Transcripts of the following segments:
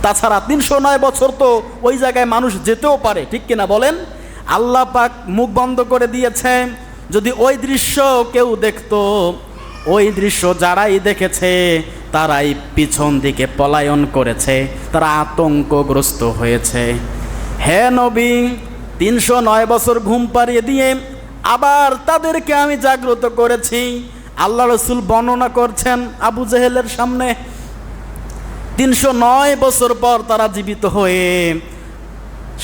তাছাড়া 309 বছর তো ওই জায়গায় মানুষ যেতেও পারে, ঠিক কিনা বলেন? আল্লাহ পাক মুখ বন্ধ করে দিয়েছে। যদি ওই দৃশ্য কেউ দেখতো, ওই দৃশ্য যারাই দেখেছে তারাই পিছন দিকে পলায়ন করেছে, তারা আতঙ্কগ্রস্ত হয়েছে। হে নবী, 309 বছর ঘুম পাড়িয়ে দিয়ে আবার তাদেরকে আমি জাগ্রত করেছি। আল্লাহ রসুল বর্ণনা করছেন আবু জেহেলের সামনে, 309 বছর পর তারা জীবিত হয়ে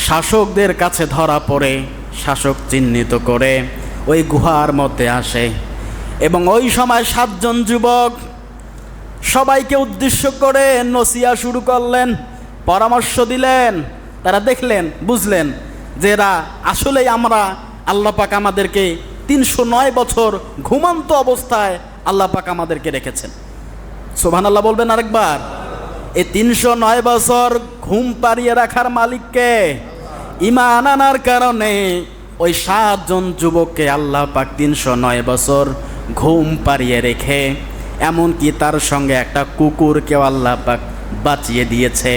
শাসকদের কাছে ধরা পড়ে, শাসক চিহ্নিত করে ওই গুহার মধ্যে আসে। এবং ওই সময় 7 জন যুবক সবাইকে উদ্দেশ্য করে নসিহা শুরু করলেন, পরামর্শ দিলেন। তারা দেখলেন, বুঝলেন যে এরা আসলেই আমরা, আল্লাহ পাক আমাদেরকে 309 বছর ঘুমন্ত অবস্থায় আল্লাহ পাক আমাদেরকে রেখেছেন। সুবহানাল্লাহ বলবেন আরেকবার। এই 309 বছর ঘুম পাড়িয়ে রাখার মালিককে। ঈমান আনার কারণে ওই 7 জন যুবককে আল্লাহ পাক 309 বছর ঘুম পাড়িয়ে রেখে এমনকি তার সঙ্গে একটা কুকুরকেও আল্লাহ পাক বাঁচিয়ে দিয়েছে।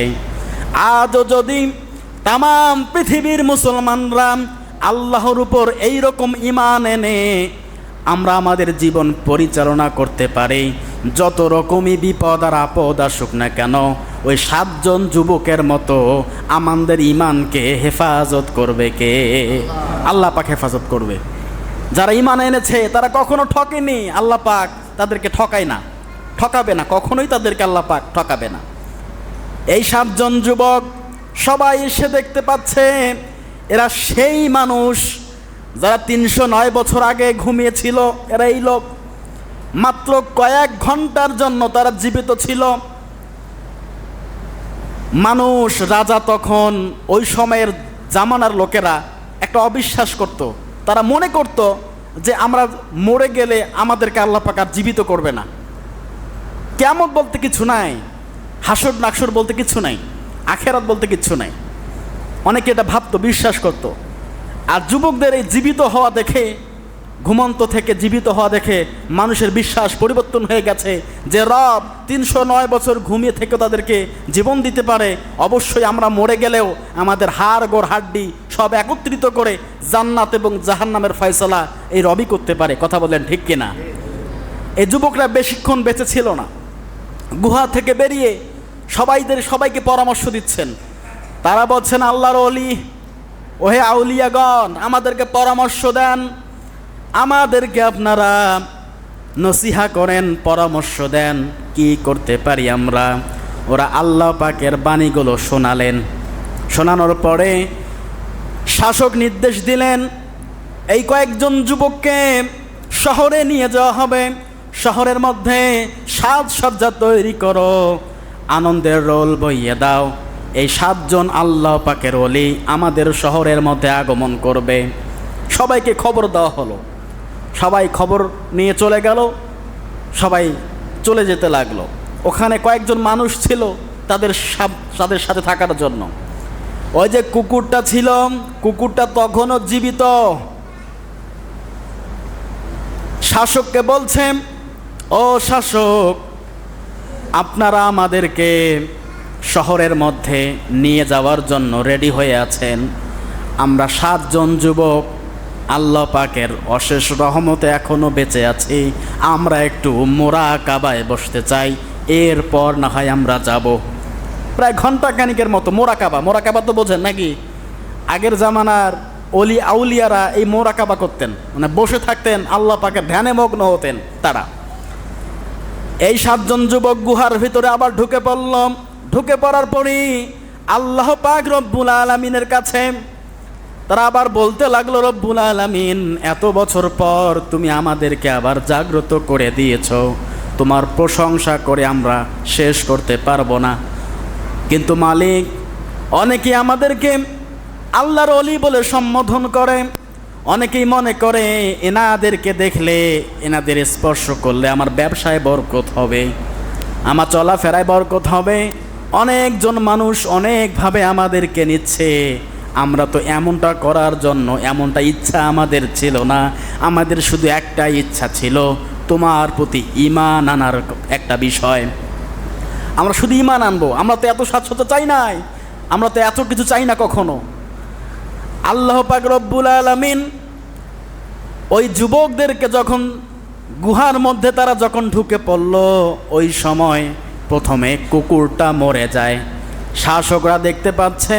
আজও যদি তামাম পৃথিবীর মুসলমানরা আল্লাহর উপর এইরকম ঈমান এনে আমরা আমাদের জীবন পরিচালনা করতে পারি, যত রকমই বিপদ আর আপদ আসুক না কেন, ওই 7 জন যুবকের মতো আমাদের ঈমানকে হেফাজত করবে কে? আল্লাহ পাক হেফাজত করবে। যারা ঈমান এনেছে তারা কখনো ঠকেনি, আল্লাহ পাক তাদেরকে ঠকায় না, ঠকাবে না, কখনোই তাদেরকে আল্লাহ পাক ঠকাবে না। এই 7 জন যুবক সবাই এসে দেখতে পাচ্ছে এরা সেই মানুষ যারা 309 বছর আগে ঘুমিয়েছিল। এরা এই লোক, মাত্র কয়েক ঘন্টার জন্য তারা জীবিত ছিল। মানুষ, রাজা তখন ওই সময়ের জামানার লোকেরা একটা অবিশ্বাস করত। তারা মনে করত যে আমরা মরে গেলে আমাদেরকে আল্লাহ পাক আর জীবিত করবে না, কিয়ামত বলতে কিছু নাই, হাসর নাকসর বলতে কিছু নাই, আখেরাত বলতে কিছু নাই। অনেকে এটা ভাবতো, বিশ্বাস করত। আর যুবকদের এই জীবিত হওয়া দেখে, ঘুমন্ত থেকে জীবিত হওয়া দেখে মানুষের বিশ্বাস পরিবর্তন হয়ে গেছে যে রব 309 বছর ঘুমিয়ে থেকে তাদেরকে জীবন দিতে পারে। অবশ্যই আমরা মরে গেলেও আমাদের হাড় গোড় হাড্ডি সব একত্রিত করে জান্নাত এবং জাহান্নামের ফয়সালা এই রবই করতে পারে। কথা বলেন ঠিক কিনা? এই যুবকরা বেশিক্ষণ বেঁচে ছিল না। গুহা থেকে বেরিয়ে সবাইকে পরামর্শ দিচ্ছেন। তারা বলছেন, আল্লাহর ওলি, ওহে আউলিয়াগণ, আমাদেরকে পরামর্শ দেন, আমাদেরকে আপনারা নসিহা করেন, পরামর্শ দেন, কি করতে পারি আমরা। ওরা আল্লাহ পাকের বাণীগুলো শোনালেন। শোনানোর পরে শাসক নির্দেশ দিলেন, এই কয়েকজন যুবককে শহরে নিয়ে যাওয়া হবে, শহরের মধ্যে সাজসজ্জা তৈরি করো, আনন্দের রোল বইয়ে দাও। এই 7 জন আল্লাহ পাকের ওলি আমাদের শহরের মধ্যে আগমন করবে। সবাইকে খবর দেওয়া হলো। সবাই খবর নিয়ে চলে গেল, সবাই চলে যেতে লাগলো। ওখানে কয়েকজন মানুষ ছিল তাদের সাথে থাকার জন্য। ওই যে কুকুরটা ছিল, কুকুরটা তখনও জীবিত। শাসককে বলছে, ও শাসক, আপনারা আমাদেরকে শহরের মধ্যে নিয়ে যাওয়ার জন্য রেডি হয়ে আছেন। আমরা 7 জন যুবক আল্লাহ পাকের অশেষ রহমতে এখনো বেঁচে আছি। আমরা একটু মোরাকাবায় বসতে চাই, এরপর না হয় আমরা যাব। প্রায় ঘন্টাখানিকের মতো মোরাকাবা তো বোঝেন নাকি? আগের জামানার অলি আউলিয়ারা এই মোরাকাবা করতেন, মানে বসে থাকতেন, আল্লাহ পাকের ধ্যানে মগ্ন হতেন তারা। এই 7 জন যুবক গুহার ভিতরে আবার ঢুকে পড়ল। ঢুকে পড়ার পরই আল্লাহ পাক রব্বুল আলামিনের কাছে তারা আবার বলতে লাগলো, রব্বুল আলামিন, এত বছর পর তুমি আমাদেরকে আবার জাগ্রত করে দিয়েছ, তোমার প্রশংসা করে আমরা শেষ করতে পারবো না। কিন্তু মালিক, অনেকেই আমাদেরকে আল্লাহর ওলি বলে সম্বোধন করে, অনেকেই মনে করে এনাদেরকে দেখলে, এনাদের স্পর্শ করলে আমার ব্যবসায় বরকত হবে, আমার চলাফেরায় বরকত হবে। অনেকজন মানুষ অনেকভাবে আমাদেরকে নিচ্ছে। আমরা তো এমনটা করার জন্য এমনটা ইচ্ছা আমাদের ছিল না। আমাদের শুধু একটাই ইচ্ছা ছিল, তোমার প্রতি ঈমান আনার একটা বিষয়। আমরা শুধু ঈমান আনবো, আমরা তো এত স্বাচ্ছন্দ্য চাই নাই, আমরা তো এত কিছু চাই না কখনো। আল্লাহ পাক রব্বুল আলামিন ওই যুবকদেরকে যখন গুহার মধ্যে তারা যখন ঢুকে পড়ল, ওই সময় প্রথমে কুকুরটা মরে যায়। শাসকরা দেখতে পাচ্ছে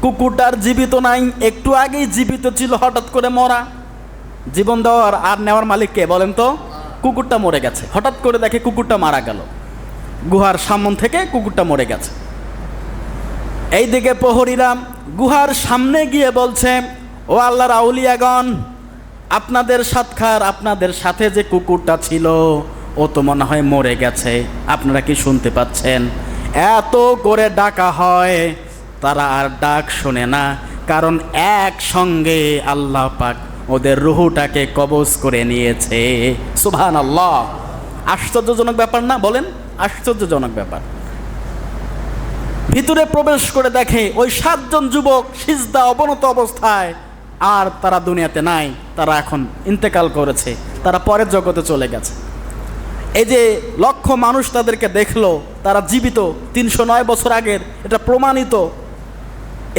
কুকুরটার জীবিত নাই, একটু আগেই জীবিত ছিল, হঠাৎ করে মরা। জীবন দেওয়ার আর নেওয়ার মালিক কে বলেন তো? কুকুরটা মরে গেছে। হঠাৎ করে দেখে কুকুরটা মারা গেল, গুহার সামনে থেকে কুকুরটা মরে গেছে। এইদিকে প্রহরীরা গুহার সামনে গিয়ে বলছে, ও আল্লাহর আউলিয়াগণ, আপনাদের সাক্ষাৎ, আপনাদের সাথে যে কুকুরটা ছিল ও তো মনে হয় মরে গেছে, আপনারা কি শুনতে পাচ্ছেন? এত করে ডাকা হয়, তারা আর ডাক শোনে না, কারণ একসঙ্গে আল্লাহ পাক ওদের রুহুটাকে কবজ করে নিয়েছে। সুবহানাল্লাহ। আশ্চর্যজনক ব্যাপার না? বলেন, আশ্চর্যজনক ব্যাপার। ভিতরে প্রবেশ করে দেখে ওই 7 জন যুবক সিজদা অবনত অবস্থায়, আর তারা দুনিয়াতে নাই, তারা এখন ইন্তেকাল করেছে, তারা পরের জগতে চলে গেছে। এই যে লক্ষ মানুষ তাদেরকে দেখলো, তারা জীবিত 309 বছর আগের, এটা প্রমাণিত।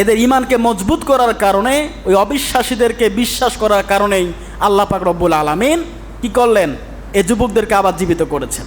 এদের ঈমানকে মজবুত করার কারণে, ওই অবিশ্বাসীদেরকে বিশ্বাস করার কারণেই আল্লাহ পাক রব্বুল আলামিন কি করলেন? এই যুবকদেরকে আবার জীবিত করেছেন।